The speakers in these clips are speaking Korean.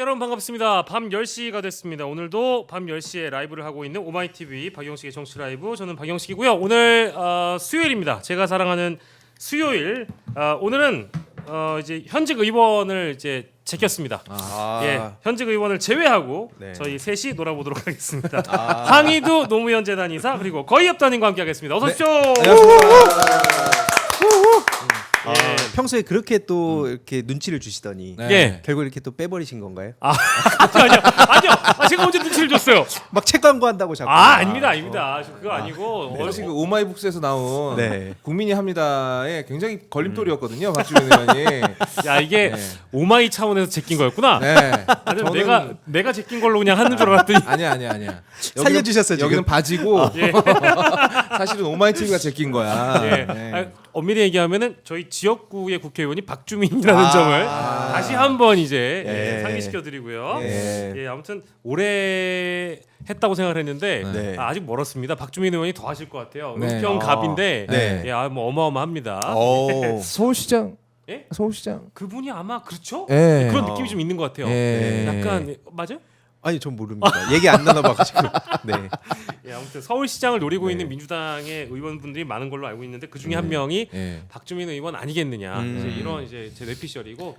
여러분 반갑습니다. 밤 10시가 됐습니다. 오늘도 밤 10시에 라이브를 하고 있는 오마이TV 박영식의 정치 라이브, 저는 박영식이고요. 오늘 수요일입니다. 제가 사랑하는 수요일. 오늘은 이제 현직 의원을 이제 제꼈습니다. 예, 현직 의원을 제외하고 저희 셋이 놀아보도록 하겠습니다. 황희두 노무현 재단 이사 그리고 거의엽단님과 함께하겠습니다. 어서 오십시오. 평소에 그렇게 또 이렇게 눈치를 주시더니 결국 이렇게 또 빼버리신 건가요? 아니요. 제가 언제 눈치를 줬어요? 막 책 광고한다고 자꾸. 아닙니다. 그거 아니고. 사실 그 오마이북스에서 나온 네. 국민이 합니다의 굉장히 걸림돌이었거든요. 박주민 의원이. 야, 이게 오마이 차원에서 제낀 거였구나. 네. 아니, 내가 제낀 걸로 그냥 하는 줄 알았더니. 아니야. 살려주셨어 지금. 여기는 바지고 예. 사실은 오마이TV가 제낀 거야. 예. 네. 엄밀히 얘기하면은 저희 지역구의 국회의원이 박주민이라는 점을 다시 한번 이제 상기시켜 드리고요. 예, 아무튼 올해 했다고 생각을 했는데 아직 멀었습니다. 박주민 의원이 더 하실 것 같아요. 네. 은평갑인데 네. 뭐 어마어마합니다. 서울시장. 예? 서울시장. 그분이 아마 그렇죠? 예. 그런 느낌이 좀 있는 것 같아요. 약간 맞아요? 아니 전 모릅니다. 얘기 안 나눠봐가지고. 네. 예, 아무튼 서울시장을 노리고 있는 민주당의 의원분들이 많은 걸로 알고 있는데 그 중에 한 명이 박주민 의원 아니겠느냐. 이제 이런 이제 제 뇌피셜이고.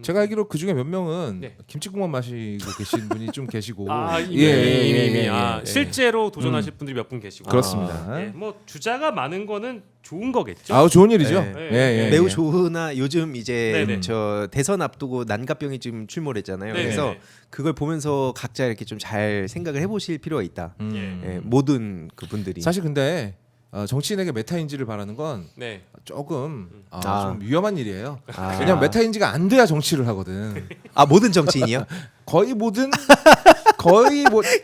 제가 알기로 그 중에 몇 명은 네. 김치국만 마시고 계신 분이 좀 계시고. 이미 실제로 도전하실 분들이 몇 분 계시고. 그렇습니다. 뭐 주자가 많은 거는 좋은 거겠죠. 아우 좋은 일이죠. 네. 매우 좋으나 요즘 이제 네네. 저 대선 앞두고 난갑병이 지금 출몰했잖아요. 네네네. 그래서 그걸 보면서 각자 이렇게 좀 잘 생각을 해보실 필요가 있다. 모든 그 분들이. 사실 근데 정치인에게 메타인지를 바라는 건 네. 조금 좀 위험한 일이에요. 아. 왜냐면 메타인지가 안 돼야 정치를 하거든. 모든 정치인이요? 거의 모든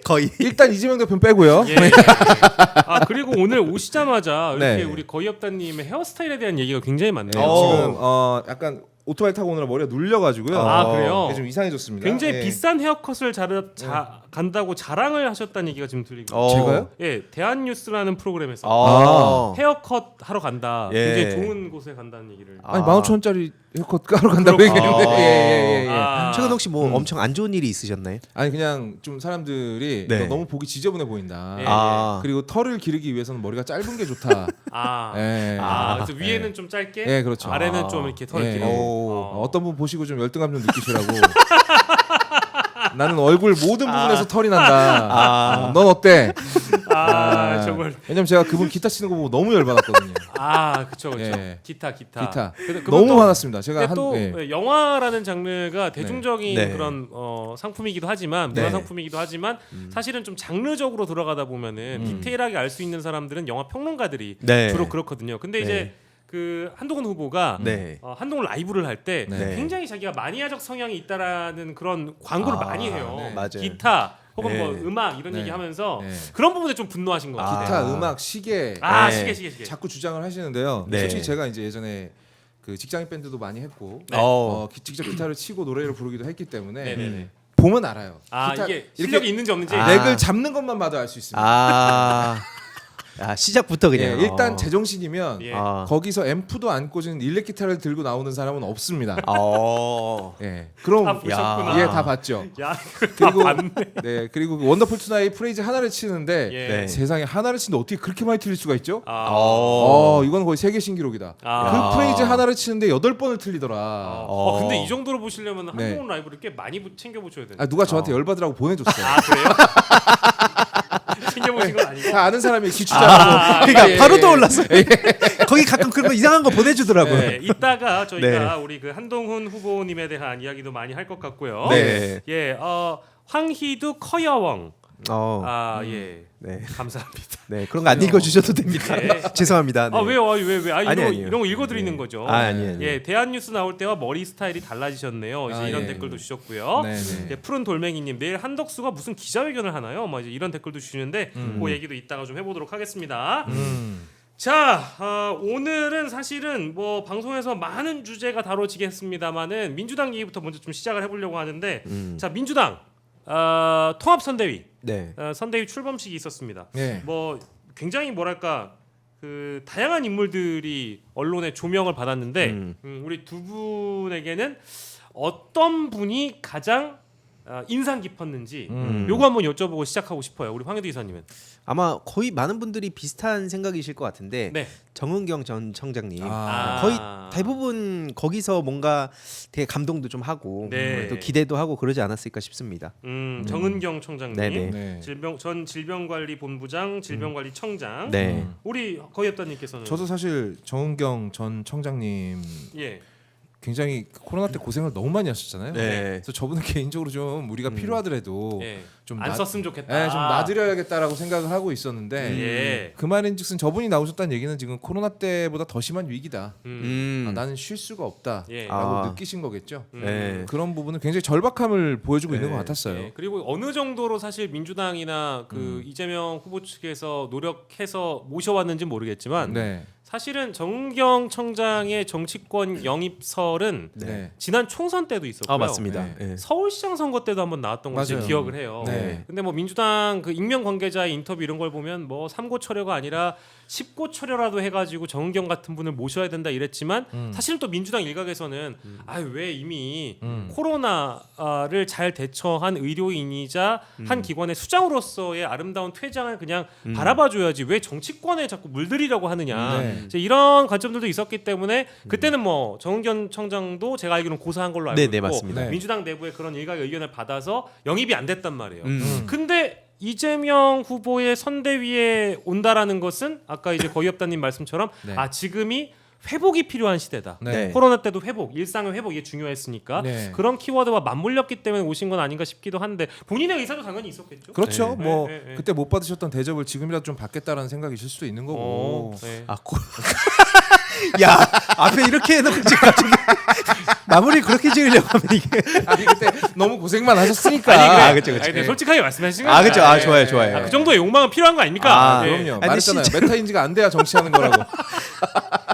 거의. 일단 이재명 대표는 빼고요. 예. 그리고 오늘 오시자마자 이렇게 네. 우리 거의엽단님의 헤어스타일에 대한 얘기가 굉장히 많네요. 지금 약간 오토바이 타고 오느라 머리가 눌려가지고요. 그래요? 좀 이상해졌습니다. 굉장히 비싼 헤어컷을 간다고 자랑을 하셨다는 얘기가 지금 들리고. 제가요? 예, 대한뉴스라는 프로그램에서 헤어컷 하러 간다. 예. 굉장히 좋은 곳에 간다는 얘기를. 아니 15,000원짜리 헤어컷 하러 간다고 얘기했는데. 예. 최근 혹시 뭐 엄청 안 좋은 일이 있으셨나요? 아니 그냥 좀 사람들이 네. 너 너무 보기 지저분해 보인다. 예. 그리고 털을 기르기 위해서는 머리가 짧은 게 좋다. 그래서 위에는 좀 짧게, 예, 그렇죠. 아래는 좀 이렇게 털 길고. 어떤 분 보시고 좀 열등감 좀 느끼시라고. 나는 얼굴 모든 부분에서 털이 난다. 넌 어때? 정말. 왜냐면 제가 그분 기타 치는 거 보고 너무 열받았거든요. 그쵸. 예. 기타. 너무 화났습니다. 제가 근데 또 영화라는 장르가 대중적인 네. 그런 상품이기도 하지만 문화 상품이기도 하지만 사실은 좀 장르적으로 들어가다 보면은 디테일하게 알 수 있는 사람들은 영화 평론가들이 주로 그렇거든요. 근데 이제 그 한동훈 후보가 한동훈 라이브를 할 때 굉장히 자기가 마니아적 성향이 있다라는 그런 광고를 많이 해요. 맞아요. 기타 혹은 뭐 음악 이런 얘기하면서 그런 부분에 좀 분노하신 것 같아요. 기타, 음악, 시계. 시계. 자꾸 주장을 하시는데요. 솔직히 제가 이제 예전에 그 직장인 밴드도 많이 했고 직접 기타를 치고 노래를 부르기도 했기 때문에 보면 알아요. 기타 이게 실력이 있는지 없는지. 렉을 잡는 것만 봐도 알 수 있습니다. 시작부터 그냥. 일단 제정신이면 예. 거기서 앰프도 안 꽂은 일렉 기타를 들고 나오는 사람은 없습니다. 그럼 다 보셨구나. 다 봤죠. 야, 그리고 다 봤네. 그리고 그 원더풀 투나잇 프레이즈 하나를 치는데 세상에 하나를 치는데 어떻게 그렇게 많이 틀릴 수가 있죠? 이건 거의 세계 신기록이다. 그 프레이즈 하나를 치는데 8번을 틀리더라. 근데 이 정도로 보시려면 한동훈 라이브를 꽤 많이 챙겨 보셔야 돼요. 누가 저한테 열받으라고 보내줬어요. 그래요? 챙겨 보신 건 아니고. 다 아는 사람이 기추자라고. 그러니까 바로 떠올랐어요. 거기 가끔 그런 거 이상한 거 보내주더라고요. 이따가 저희가 우리 그 한동훈 후보님에 대한 이야기도 많이 할 것 같고요. 황희두 커여웡. 감사합니다. 그런 거 안 읽어주셔도 됩니다. 죄송합니다. 왜요? 왜? 아니에요. 이런 거 읽어드리는 거죠. 아니에요. 대한뉴스 나올 때와 머리 스타일이 달라지셨네요. 이제 이런 댓글도 주셨고요. 푸른 돌멩이님, 내일 한덕수가 무슨 기자회견을 하나요? 이제 이런 댓글도 주시는데 그 얘기도 이따가 좀 해보도록 하겠습니다. 자, 오늘은 사실은 뭐 방송에서 많은 주제가 다뤄지겠습니다만은 민주당 얘기부터 먼저 좀 시작을 해보려고 하는데, 자, 민주당 통합선대위, 선대위 출범식이 있었습니다. 뭐 굉장히 뭐랄까 그 다양한 인물들이 언론의 조명을 받았는데 우리 두 분에게는 어떤 분이 가장 인상 깊었는지 요거 한번 여쭤보고 시작하고 싶어요. 우리 황혜도 이사님은. 아마 거의 많은 분들이 비슷한 생각이실 것 같은데 네. 정은경 전 청장님 거의 대부분 거기서 뭔가 되게 감동도 좀 하고 네. 또 기대도 하고 그러지 않았을까 싶습니다. 정은경 청장님, 네네. 전 질병관리본부장, 질병관리청장. 네. 우리 거의업다님께서는 저도 사실 정은경 전 청장님 예. 굉장히 코로나 때 고생을 너무 많이 하셨잖아요. 네. 그래서 저분은 개인적으로 좀 우리가 필요하더라도 예. 좀 안 썼으면 좋겠다. 좀 놔드려야겠다라고 생각을 하고 있었는데 예. 그 말인즉슨 저분이 나오셨다는 얘기는 지금 코로나 때보다 더 심한 위기다. 나는 쉴 수가 없다라고 예. 느끼신 거겠죠. 네. 그런 부분은 굉장히 절박함을 보여주고 있는 것 같았어요. 예. 그리고 어느 정도로 사실 민주당이나 그 이재명 후보 측에서 노력해서 모셔왔는지 모르겠지만 네. 사실은 정은경 청장의 정치권 영입설은 네. 지난 총선 때도 있었고요. 맞습니다. 네. 네. 서울시장 선거 때도 한번 나왔던 걸 제가 맞아요. 기억을 해요. 네. 근데 뭐 민주당 그 익명 관계자의 인터뷰 이런 걸 보면 뭐 3고초려가 아니라 10고초려라도 해가지고 정은경 같은 분을 모셔야 된다 이랬지만 사실은 또 민주당 일각에서는 왜 이미 코로나를 잘 대처한 의료인이자 한 기관의 수장으로서의 아름다운 퇴장을 그냥 바라봐줘야지 왜 정치권에 자꾸 물들이려고 하느냐. 네. 이제 이런 관점들도 있었기 때문에 그때는 뭐 정은경 청장도 제가 알기로는 고사한 걸로 알고 네, 네, 있고 맞습니다. 네. 민주당 내부의 그런 일각의 의견을 받아서 영입이 안 됐단 말이에요. 근데 이재명 후보의 선대위에 온다라는 것은 아까 이제 거의업다님 말씀처럼 네. 지금이 회복이 필요한 시대다. 네. 코로나 때도 회복, 일상의 회복 이게 중요했으니까 네. 그런 키워드와 맞물렸기 때문에 오신 건 아닌가 싶기도 한데 본인의 의사도 당연히 있었겠죠. 그렇죠. 네. 뭐 네, 네, 네. 그때 못 받으셨던 대접을 지금이라도 좀 받겠다라는 생각이실 수도 있는 거고. 네. 야 앞에 이렇게 해놓고 지금 갑자기 마무리 그렇게 지으려고 하면 이게 아니 그때 너무 고생만 하셨으니까. 아니, 그쵸. 근데 솔직하게 말씀하신 거예요. 그쵸. 좋아요. 그 정도의 욕망은 필요한 거 아닙니까? 네. 그럼요. 아니, 말했잖아요. 진짜- 메타인지가 안 돼야 정치하는 거라고.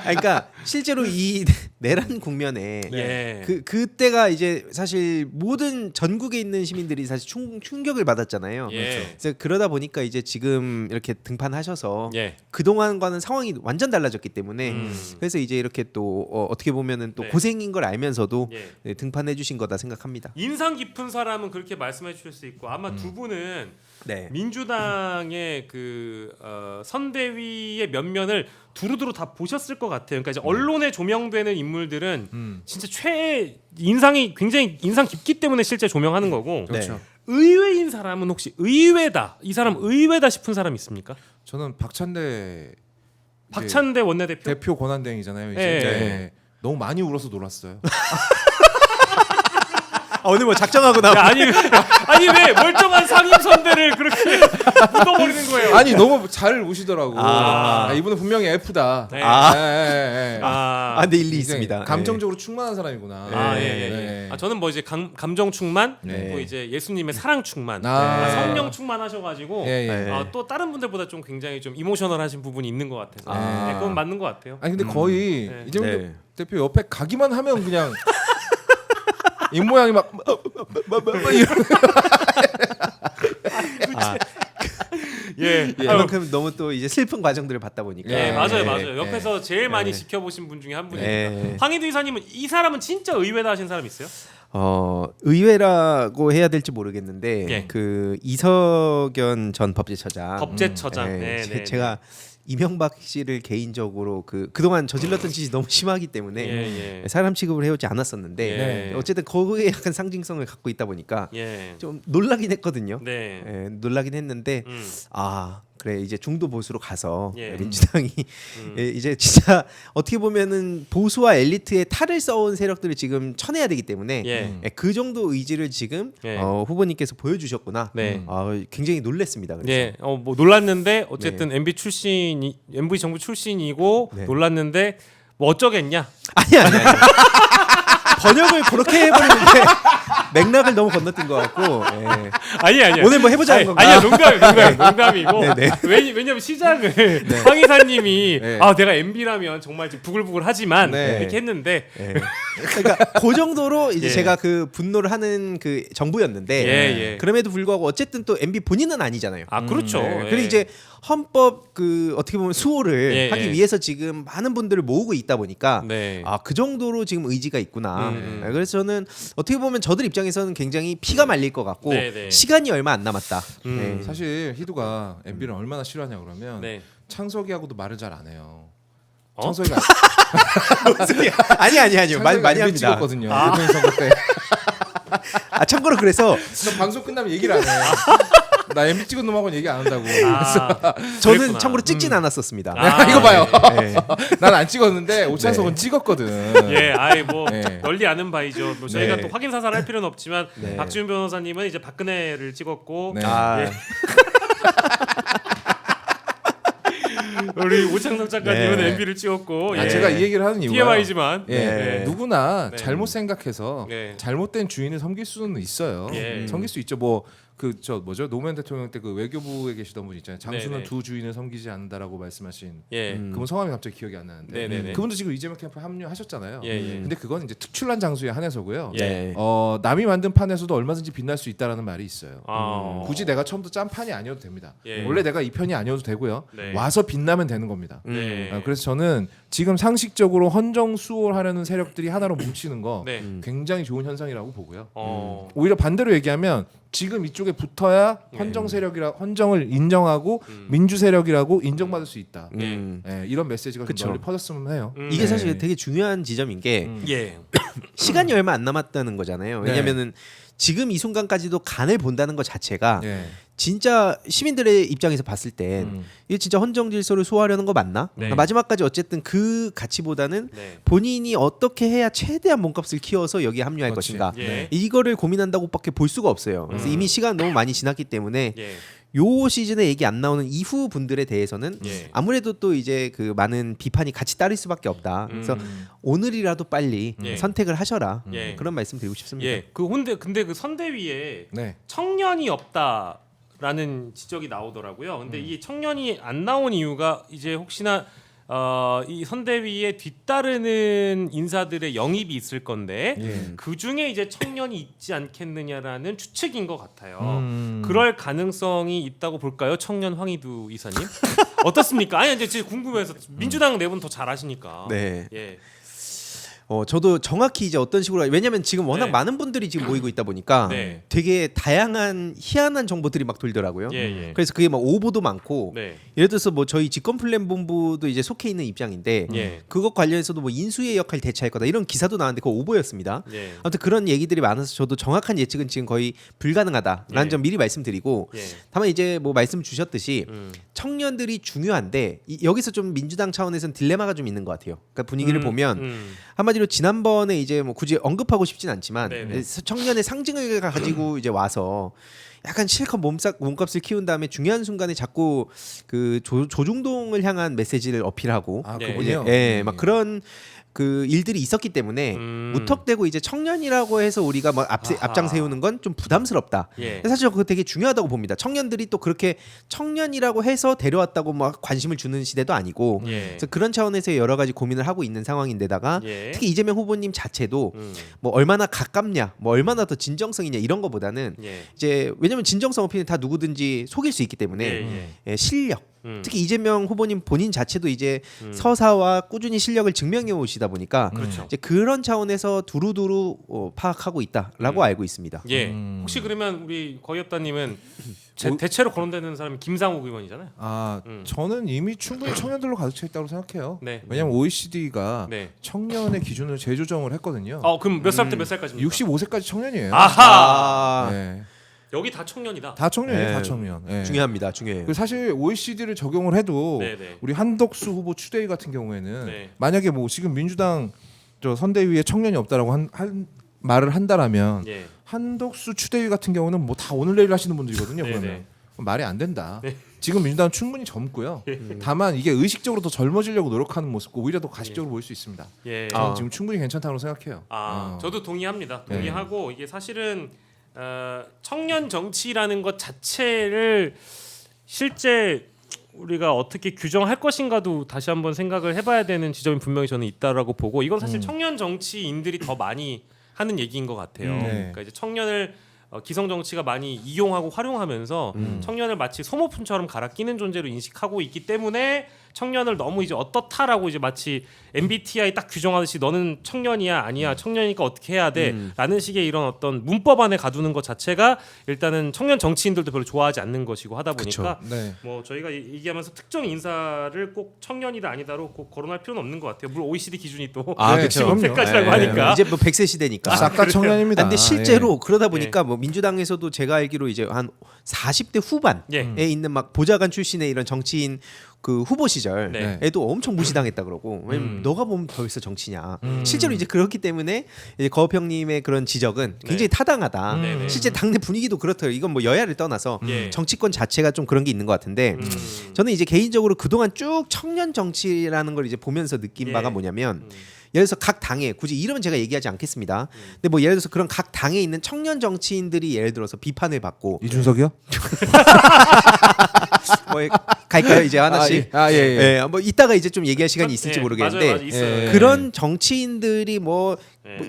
그러니까 실제로 이 내란 국면에 예. 그때가 이제 사실 모든 전국에 있는 시민들이 사실 충격을 받았잖아요. 예. 그래서 그러다 보니까 이제 지금 이렇게 등판하셔서 예. 그동안과는 상황이 완전 달라졌기 때문에 그래서 이제 이렇게 또 어떻게 보면은 또 네. 고생인 걸 알면서도 예. 네, 등판해 주신 거다 생각합니다. 인상 깊은 사람은 그렇게 말씀해 주실 수 있고 아마 두 분은 네. 민주당의 그 선대위의 면면을 두루두루 다 보셨을 것 같아요. 그러니까 이제 언론에 조명되는 인물들은 진짜 인상이 굉장히 인상 깊기 때문에 실제 조명하는 거고. 그렇죠. 의외인 사람은 혹시 의외다 이 사람 의외다 싶은 사람 있습니까? 저는 박찬대 박찬대 원내대표. 대표 권한대행이잖아요. 이제 예. 네. 너무 많이 울어서 놀았어요. 오늘 뭐 작정하고 나. 아니 왜 멀쩡한 상임 선대를 그렇게 묻어버리는 거예요? 아니 너무 잘 우시더라고. 이분은 분명히 F다. 네. 근데 일리 있습니다. 감정적으로 충만한 사람이구나. 예. 네. 저는 뭐 이제 감정 충만, 네. 또 이제 예수님의 사랑 충만, 성령 충만하셔가지고 또 다른 분들보다 좀 굉장히 좀 이모셔널하신 부분이 있는 것 같아서 그건 맞는 것 같아요. 아니 근데 거의 네. 이재명 대표 옆에 가기만 하면 그냥 입 모양이 막 그만큼 너무 또 이제 슬픈 과정들을 받다 보니까. 예, 맞아요. 옆에서 제일 많이 지켜보신 분 중에 한 분이니까. 황희도 이사님은 이 사람은 진짜 의외다 하신 사람 있어요? 의외라고 해야 될지 모르겠는데 예. 그 이석연 전 법제처장. 제가 이명박 씨를 개인적으로 그동안 저질렀던 짓이 너무 심하기 때문에 사람 취급을 해오지 않았었는데 어쨌든 거기에 약간 상징성을 갖고 있다 보니까 좀 놀라긴 했거든요. 놀라긴 했는데 그래 이제 중도 보수로 가서 민주당이 이제 진짜 어떻게 보면은 보수와 엘리트의 탈을 써온 세력들을 지금 쳐내야 되기 때문에 그 정도 의지를 지금 후보님께서 보여주셨구나. 굉장히 놀랐습니다. 그래서. 뭐 놀랐는데 어쨌든 MB 정부 출신이고 놀랐는데 뭐 어쩌겠냐? 아니. 번역을 그렇게 해버리는데 맥락을 너무 건너뛴 것 같고. 아니야. 오늘 뭐 해보자는 건가? 아니야 농담이고. 왜냐면 시작을 황 이사님이 내가 MB라면 정말 지금 부글부글하지만 이렇게 했는데. 그러니까 그 정도로 이제 제가 그 분노를 하는 그 정부였는데 그럼에도 불구하고 어쨌든 또 MB 본인은 아니잖아요. 그렇죠. 그리고 이제 헌법 어떻게 보면 수호를 하기 위해서 지금 많은 분들을 모으고 있다 보니까 그 정도로 지금 의지가 있구나. 그래서 저는 어떻게 보면 저들 입장에서 입장에서는 굉장히 피가 말릴 것 같고 시간이 얼마 안 남았다. 네. 사실 희두가 MB를 얼마나 싫어하냐 그러면 창석이하고도 말을 잘 안 해요. 창석이가 아니요 말 많이 합니다. 찍었거든요. 대통령 선거 때. 참고로 그래서 방송 끝나면 얘기를 안 해요. 나 MB 찍은 놈하고는 얘기 안 한다고. 저는 그랬구나. 참고로 찍진 않았었습니다. 이거 봐요. 네. 난 안 찍었는데 오찬석은 찍었거든. 예, 아예 뭐 널리 아는 바이죠. 뭐 저희가 또 확인 사살할 필요는 없지만 박지훈 변호사님은 이제 박근혜를 찍었고 우리 오창석 작가님은 MB를 찍었고 제가 이 얘기를 하는 이유가 TMI지만 누구나 잘못 생각해서 잘못된 주인을 섬길 수는 있어요. 섬길 수 있죠. 뭐 그 저 뭐죠 노무현 대통령 때 그 외교부에 계시던 분 있잖아요. 장수는 두 주인을 섬기지 않는다라고 말씀하신 그분 성함이 갑자기 기억이 안 나는데 그분도 지금 이재명 캠프에 합류하셨잖아요. 근데 그건 이제 특출난 장수에 한해서고요. 남이 만든 판에서도 얼마든지 빛날 수 있다라는 말이 있어요. 굳이 내가 처음부터 짠 판이 아니어도 됩니다. 원래 내가 이 편이 아니어도 되고요. 와서 빛나면 되는 겁니다. 그래서 저는 지금 상식적으로 헌정수호하려는 세력들이 하나로 뭉치는 거 굉장히 좋은 현상이라고 보고요. 오히려 반대로 얘기하면 지금 이쪽에 붙어야 헌정 세력이라 헌정을 인정하고 민주 세력이라고 인정받을 수 있다. 이런 메시지가 좀 널리 퍼졌으면 해요. 이게 사실 되게 중요한 지점인 게 시간이 얼마 안 남았다는 거잖아요. 왜냐면은 지금 이 순간까지도 간을 본다는 것 자체가 진짜 시민들의 입장에서 봤을 땐 이게 진짜 헌정 질서를 소화하려는 거 맞나? 그러니까 마지막까지 어쨌든 그 가치보다는 본인이 어떻게 해야 최대한 몸값을 키워서 여기에 합류할 것인가 이거를 고민한다고밖에 볼 수가 없어요. 그래서 이미 시간 너무 많이 지났기 때문에 요 시즌에 얘기 안 나오는 이후 분들에 대해서는 아무래도 또 이제 그 많은 비판이 같이 따를 수밖에 없다. 그래서 오늘이라도 빨리 선택을 하셔라. 그런 말씀 드리고 싶습니다. 근데 그 선대위에 청년이 없다라는 지적이 나오더라고요. 근데 이 청년이 안 나온 이유가 이제 혹시나 이 선대위에 뒤따르는 인사들의 영입이 있을 건데 그 중에 이제 청년이 있지 않겠느냐라는 추측인 것 같아요. 그럴 가능성이 있다고 볼까요, 청년 황희두 이사님? 어떻습니까? 아니 이제 궁금해서 민주당 내분 더 잘 아시니까. 저도 정확히 이제 어떤 식으로 왜냐면 지금 워낙 많은 분들이 지금 모이고 있다 보니까 되게 다양한 희한한 정보들이 막 돌더라고요. 그래서 그게 막 오보도 많고 예를 들어서 뭐 저희 집권플랜본부도 이제 속해 있는 입장인데 그것 관련해서도 뭐 인수의 역할 대체할 거다 이런 기사도 나왔는데 그거 오보였습니다. 아무튼 그런 얘기들이 많아서 저도 정확한 예측은 지금 거의 불가능하다라는 점 미리 말씀드리고 다만 이제 뭐 말씀 주셨듯이 청년들이 중요한데 여기서 좀 민주당 차원에서는 딜레마가 좀 있는 것 같아요. 그러니까 분위기를 보면 한마디로 지난번에 이제 뭐 굳이 언급하고 싶진 않지만 청년의 상징을 가지고 이제 와서 약간 실컷 몸값을 키운 다음에 중요한 순간에 자꾸 그 조중동을 향한 메시지를 어필하고 막 그런 그 일들이 있었기 때문에 무턱대고 이제 청년이라고 해서 우리가 뭐 앞장 세우는 건 좀 부담스럽다. 사실 그거 되게 중요하다고 봅니다. 청년들이 또 그렇게 청년이라고 해서 데려왔다고 막 관심을 주는 시대도 아니고 그래서 그런 차원에서 여러 가지 고민을 하고 있는 상황인데다가 특히 이재명 후보님 자체도 뭐 얼마나 가깝냐, 뭐 얼마나 더 진정성이냐 이런 거보다는 이제 왜냐면 진정성 어필은 다 누구든지 속일 수 있기 때문에 실력. 특히 이재명 후보님 본인 자체도 이제 서사와 꾸준히 실력을 증명해 오시다 보니까 이제 그런 차원에서 두루두루 파악하고 있다라고 알고 있습니다. 혹시 그러면 우리 거의업다님은 대체로 거론되는 사람이 김상욱 의원이잖아요. 저는 이미 충분히 청년들로 가득 차 있다고 생각해요. 왜냐하면 OECD가 청년의 기준을 재조정을 했거든요. 그럼 몇 살부터 몇 살까지입니까? 65세까지 청년이에요. 여기 다 청년이다. 다 청년이에요, 다 청년. 중요합니다, 중요해요. 사실 OECD를 적용을 해도 우리 한덕수 후보 추대위 같은 경우에는 만약에 뭐 지금 민주당 저 선대위에 청년이 없다라고 말을 한다라면 한덕수 추대위 같은 경우는 뭐 다 오늘 내일 하시는 분들이거든요. 그러면 말이 안 된다. 지금 민주당은 충분히 젊고요. 다만 이게 의식적으로 더 젊어지려고 노력하는 모습고 오히려 더 가식적으로 보일 수 있습니다. 저는 지금 충분히 괜찮다고 생각해요. 저도 동의합니다. 동의하고 이게 사실은 청년 정치라는 것 자체를 실제 우리가 어떻게 규정할 것인가도 다시 한번 생각을 해봐야 되는 지점이 분명히 저는 있다라고 보고 이건 사실 청년 정치인들이 더 많이 하는 얘기인 것 같아요. 그러니까 이제 청년을 기성 정치가 많이 이용하고 활용하면서 청년을 마치 소모품처럼 갈아 끼는 존재로 인식하고 있기 때문에 청년을 너무 이제 어떻다라고 이제 마치 MBTI 딱 규정하듯이 너는 청년이야 아니야 청년이니까 어떻게 해야 돼라는 식의 이런 어떤 문법 안에 가두는 것 자체가 일단은 청년 정치인들도 별로 좋아하지 않는 것이고 하다 보니까 뭐 저희가 얘기하면서 특정 인사를 꼭 청년이다 아니다로 꼭 거론할 필요는 없는 것 같아요. 물론 OECD 기준이 또 15세까지라고 하니까 이제 뭐 100세 시대니까 싹 다 청년입니다. 근데 실제로 그러다 보니까 뭐 민주당에서도 제가 알기로 이제 한 40대 후반에 있는 막 보좌관 출신의 이런 정치인 그 후보 시절에도 엄청 무시당했다 그러고 왜냐면 너가 보면 벌써 정치냐 실제로 이제 그렇기 때문에 이제 거업형님의 그런 지적은 굉장히 타당하다. 실제 당내 분위기도 그렇더라고요. 이건 뭐 여야를 떠나서 정치권 자체가 좀 그런 게 있는 것 같은데 저는 이제 개인적으로 그동안 쭉 청년 정치라는 걸 이제 보면서 느낀 바가 뭐냐면 예를 들어서 각 당에 굳이 이름은 제가 얘기하지 않겠습니다. 근데 뭐 예를 들어서 그런 각 당에 있는 청년 정치인들이 예를 들어서 비판을 받고 이준석이요? 뭐 갈까요 이제 하나씩? 예. 뭐 이따가 이제 좀 얘기할 시간이 있을지 모르겠는데 맞아요. 그런 정치인들이 뭐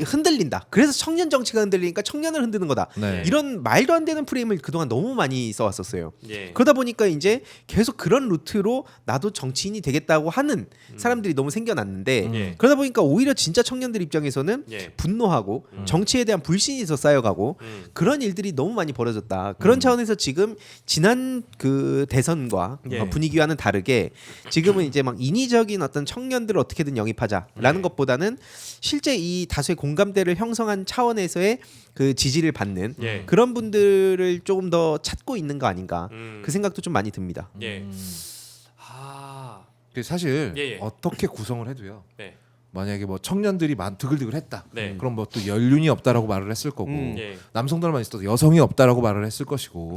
흔들린다. 그래서 청년 정치가 흔들리니까 청년을 흔드는 거다. 이런 말도 안 되는 프레임을 그동안 너무 많이 써왔었어요. 그러다 보니까 이제 계속 그런 루트로 나도 정치인이 되겠다고 하는 사람들이 너무 생겨났는데 그러다 보니까 오히려 진짜 청년들 입장에서는 분노하고 정치에 대한 불신이 더 쌓여가고 그런 일들이 너무 많이 벌어졌다. 그런 차원에서 지금 지난 그 대선과 분위기와는 다르게 지금은 이제 막 인위적인 어떤 청년들을 어떻게든 영입하자라는 것보다는 실제 이 다수의 공감대를 형성한 차원에서의 그 지지를 받는 그런 분들을 조금 더 찾고 있는 거 아닌가 그 생각도 좀 많이 듭니다. 사실 어떻게 구성을 해도요. 만약에 뭐 청년들이 드글드글했다. 그럼 뭐 또 연륜이 없다라고 말을 했을 거고 남성들만 있어도 여성이 없다라고 말을 했을 것이고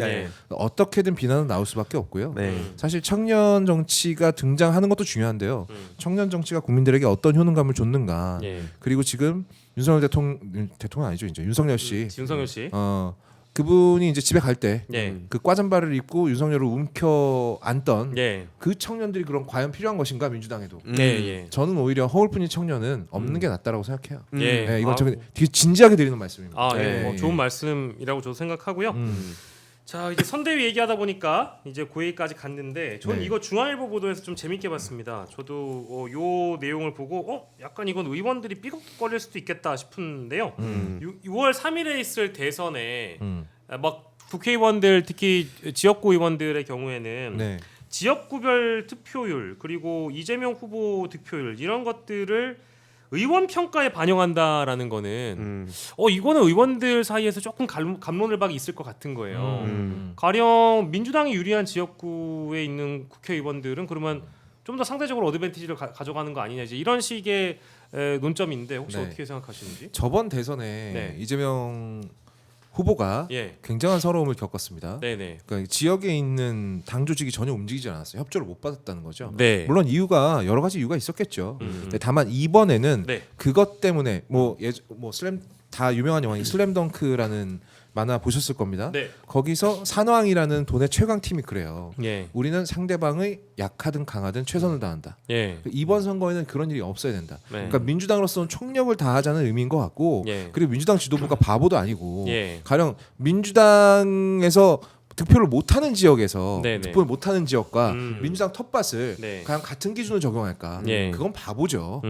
어떻게든 비난은 나올 수밖에 없고요. 사실 청년 정치가 등장하는 것도 중요한데요. 청년 정치가 국민들에게 어떤 효능감을 줬는가. 그리고 지금 윤석열 대통령 아니죠 이제 윤석열 씨. 그분이 이제 집에 갈 때 그 꽈잠바를 입고 윤석열을 움켜 안던 그 청년들이 그럼 과연 필요한 것인가 민주당에도 저는 오히려 허울뿐인 청년은 없는 게 낫다라고 생각해요. 이건 저 되게 진지하게 드리는 말씀입니다. 뭐 좋은 말씀이라고 저도 생각하고요. 자 이제 선대위 얘기하다 보니까 이제 고회의까지 갔는데 저는 이거 중앙일보 보도에서 좀 재밌게 봤습니다. 저도 요 내용을 보고 약간 이건 의원들이 삐걱거릴 수도 있겠다 싶은데요. 6월 3일에 있을 대선에 막 국회의원들 특히 지역구 의원들의 경우에는 지역구별 득표율 그리고 이재명 후보 득표율 이런 것들을 의원 평가에 반영한다라는 거는 이거는 의원들 사이에서 조금 갑론을박이 있을 것 같은 거예요. 가령 민주당이 유리한 지역구에 있는 국회의원들은 그러면 좀 더 상대적으로 어드밴티지를 가져가는 거 아니냐 이제 이런 식의 논점인데 혹시 어떻게 생각하시는지? 저번 대선에 이재명 후보가 굉장한 서러움을 겪었습니다. 그러니까 지역에 있는 당 조직이 전혀 움직이지 않았어요. 협조를 못 받았다는 거죠. 물론 이유가 여러 가지 이유가 있었겠죠. 다만 이번에는 그것 때문에 뭐 슬램 다 유명한 영화인 슬램덩크라는 만화 보셨을 겁니다. 거기서 산왕이라는 돈의 최강 팀이 그래요. 우리는 상대방의 약하든 강하든 최선을 다한다. 이번 선거에는 그런 일이 없어야 된다. 그러니까 민주당으로서는 총력을 다하자는 의미인 것 같고 그리고 민주당 지도부가 바보도 아니고 가령 민주당에서 득표를 못하는 지역에서 득표를 못하는 지역과 민주당 텃밭을 과연 같은 기준을 적용할까? 그건 바보죠.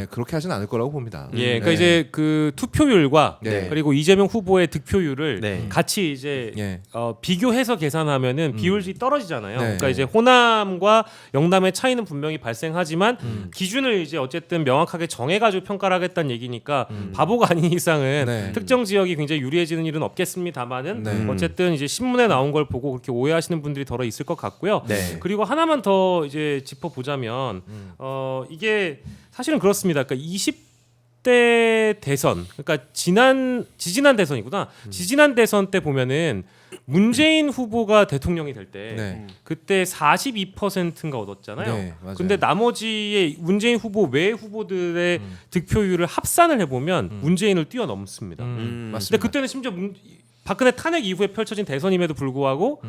그렇게 하지는 않을 거라고 봅니다. 그러니까 이제 그 투표율과 그리고 이재명 후보의 득표율을 같이 이제 비교해서 계산하면은 비율이 떨어지잖아요. 그러니까 이제 호남과 영남의 차이는 분명히 발생하지만 기준을 이제 어쨌든 명확하게 정해가지고 평가를 하겠다는 얘기니까 바보가 아닌 이상은 특정 지역이 굉장히 유리해지는 일은 없겠습니다만은 어쨌든 이제 신문에 나온 걸 보고 그렇게 오해하시는 분들이 덜어 있을 것 같고요. 그리고 하나만 더 이제 짚어보자면 이게 사실은 그렇습니다. 그러니까 20대 대선, 그러니까 지지난 대선이구나. 지지난 대선 때 보면은 문재인 후보가 대통령이 될 때 그때 42%인가 얻었잖아요. 근데 나머지의 문재인 후보 외 후보들의 득표율을 합산을 해보면 문재인을 뛰어넘습니다. 근데 그때는 심지어 박근혜 탄핵 이후에 펼쳐진 대선임에도 불구하고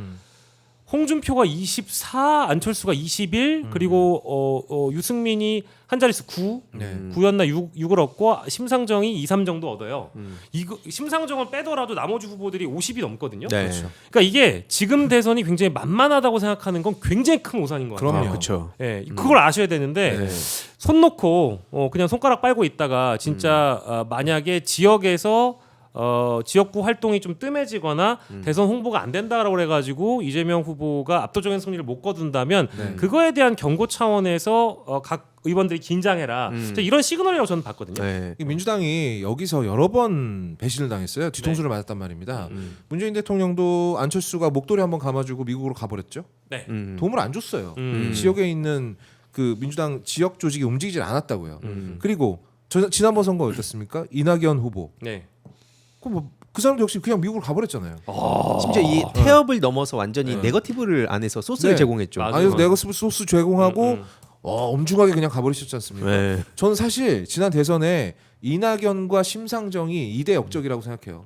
홍준표가 24, 안철수가 21, 그리고 유승민이 한 자릿수 9, 9였나 6을 얻고 심상정이 2, 3 정도 얻어요. 이거 심상정을 빼더라도 나머지 후보들이 50이 넘거든요. 네. 그렇죠. 그러니까 이게 지금 대선이 굉장히 만만하다고 생각하는 건 굉장히 큰 오산인 것 같아요. 그럼요. 그렇죠. 예, 그걸 아셔야 되는데 손 놓고 그냥 손가락 빨고 있다가 진짜 만약에 지역에서 지역구 활동이 좀 뜸해지거나 대선 홍보가 안 된다라고 해가지고 이재명 후보가 압도적인 승리를 못 거둔다면 그거에 대한 경고 차원에서 각 의원들이 긴장해라. 이런 시그널이라고 저는 봤거든요. 네. 민주당이 여기서 여러 번 배신을 당했어요. 뒤통수를 맞았단 말입니다. 문재인 대통령도 안철수가 목도리 한번 감아주고 미국으로 가버렸죠. 네. 도움을 안 줬어요. 지역에 있는 그 민주당 지역 조직이 움직이질 않았다고요. 그리고 지난번 선거 어땠습니까? 이낙연 후보. 네. 그 사람도 역시 그냥 미국으로 가버렸잖아요. 심지어 이 태업을 넘어서 완전히 네거티브를 안 해서 소스를 제공했죠. 아니 네거티브 소스 제공하고 엄중하게 그냥 가버리셨지 않습니까? 네. 저는 사실 지난 대선에 이낙연과 심상정이 2대 역적이라고 생각해요.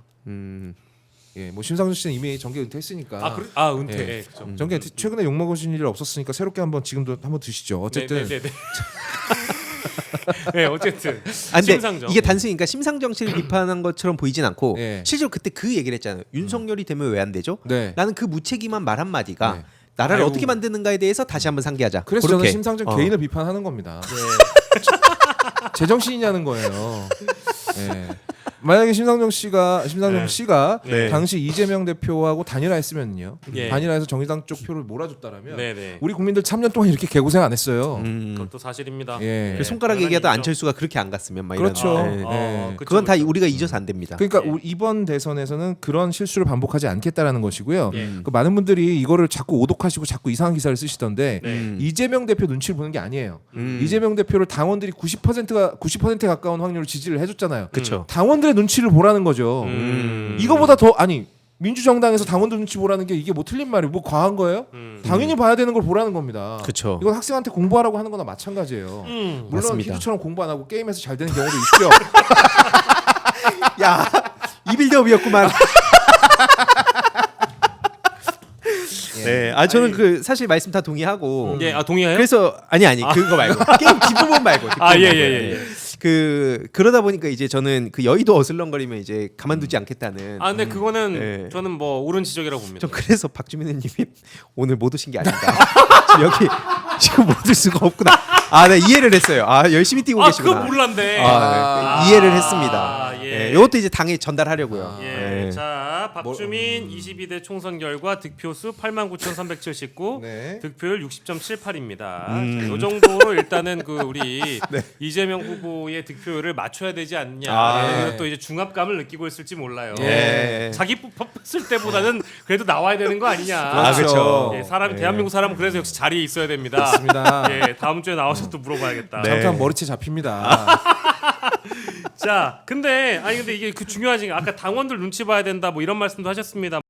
예, 뭐 심상정 씨는 이미 정계 은퇴했으니까. 은퇴. 예. 네, 그렇죠. 정계 최근에 욕 먹으신 일 없었으니까 새롭게 한번 지금도 한번 드시죠. 어쨌든 네. 네, 어쨌든 근데 심상정. 이게 단순히 그러니까 심상정 씨를 비판한 것처럼 보이진 않고 네. 실제로 그때 그 얘기를 했잖아요. 윤석열이 되면 왜 안 되죠? 네. 나는 그 무책임한 말 한마디가 네. 나라를 어떻게 만드는가에 대해서 다시 한번 상기하자. 그래서 그렇게. 저는 심상정 개인을 비판하는 겁니다. 제정신이냐는 거예요. 예. 만약에 심상정 씨가 네. 당시 이재명 대표하고 단일화했으면요. 예. 단일화해서 정의당 쪽 표를 몰아줬다라면 네네. 우리 국민들 3년 동안 이렇게 개고생 안 했어요. 그것도 사실입니다. 예. 그 손가락 당연한 얘기하다 얘기죠. 안철수가 그렇게 안 갔으면 막 그렇죠. 이런. 네. 네. 그건 다 우리가 잊어서 안 됩니다. 그러니까 예. 이번 대선에서는 그런 실수를 반복하지 않겠다라는 것이고요. 예. 그 많은 분들이 이거를 자꾸 오독하시고 자꾸 이상한 기사를 쓰시던데 네. 이재명 대표 눈치를 보는 게 아니에요. 이재명 대표를 당원들이 90%에 가까운 확률로 지지를 해줬잖아요. 그렇죠. 당원들의 눈치를 보라는 거죠. 이거보다 더 민주정당에서 당원들 눈치 보라는 게 이게 뭐 틀린 말이에요? 뭐 과한 거예요? 당연히 봐야 되는 걸 보라는 겁니다. 그렇죠. 이건 학생한테 공부하라고 하는 거나 마찬가지예요. 물론 맞습니다. 희두처럼 공부 안 하고 게임에서 잘 되는 경우도 있죠. 야, 이 빌드업이었구만. 네, 저는 그 사실 말씀 다 동의하고. 예, 동의해요? 그래서 아니 그거 말고 게임 뒷부분 말고. 예. 그러다 보니까 이제 저는 그 여의도 어슬렁거리면 이제 가만두지 않겠다는. 근데 그거는 네. 저는 뭐 옳은 지적이라고 봅니다. 전 그래서 박주민 의원님이 오늘 못 오신 게 아닌가. 지금 여기 지금 못 올 수가 없구나. 네, 이해를 했어요. 열심히 뛰고 계시구나. 그거 몰랐네. 네, 이해를 했습니다. 예. 이것도 이제 당에 전달하려고요. 예. 네. 자, 박주민 22대 총선 결과 득표수 89,379, 네. 득표율 60.78입니다. 이 정도로 일단은 그 우리 이재명 후보의 득표율을 맞춰야 되지 않냐. 그리고 또 이제 중압감을 느끼고 있을지 몰라요. 예. 자기 뽑았을 때보다는 그래도 나와야 되는 거 아니냐. 그렇죠. 예, 대한민국 사람은 그래서 역시 자리에 있어야 됩니다. 맞습니다. 예, 다음 주에 나와서 또 물어봐야겠다. 네. 잠깐 머리채 잡힙니다. 자, 근데 이게 그 중요하지. 아까 당원들 눈치 봐야 된다 뭐 이런 말씀도 하셨습니다.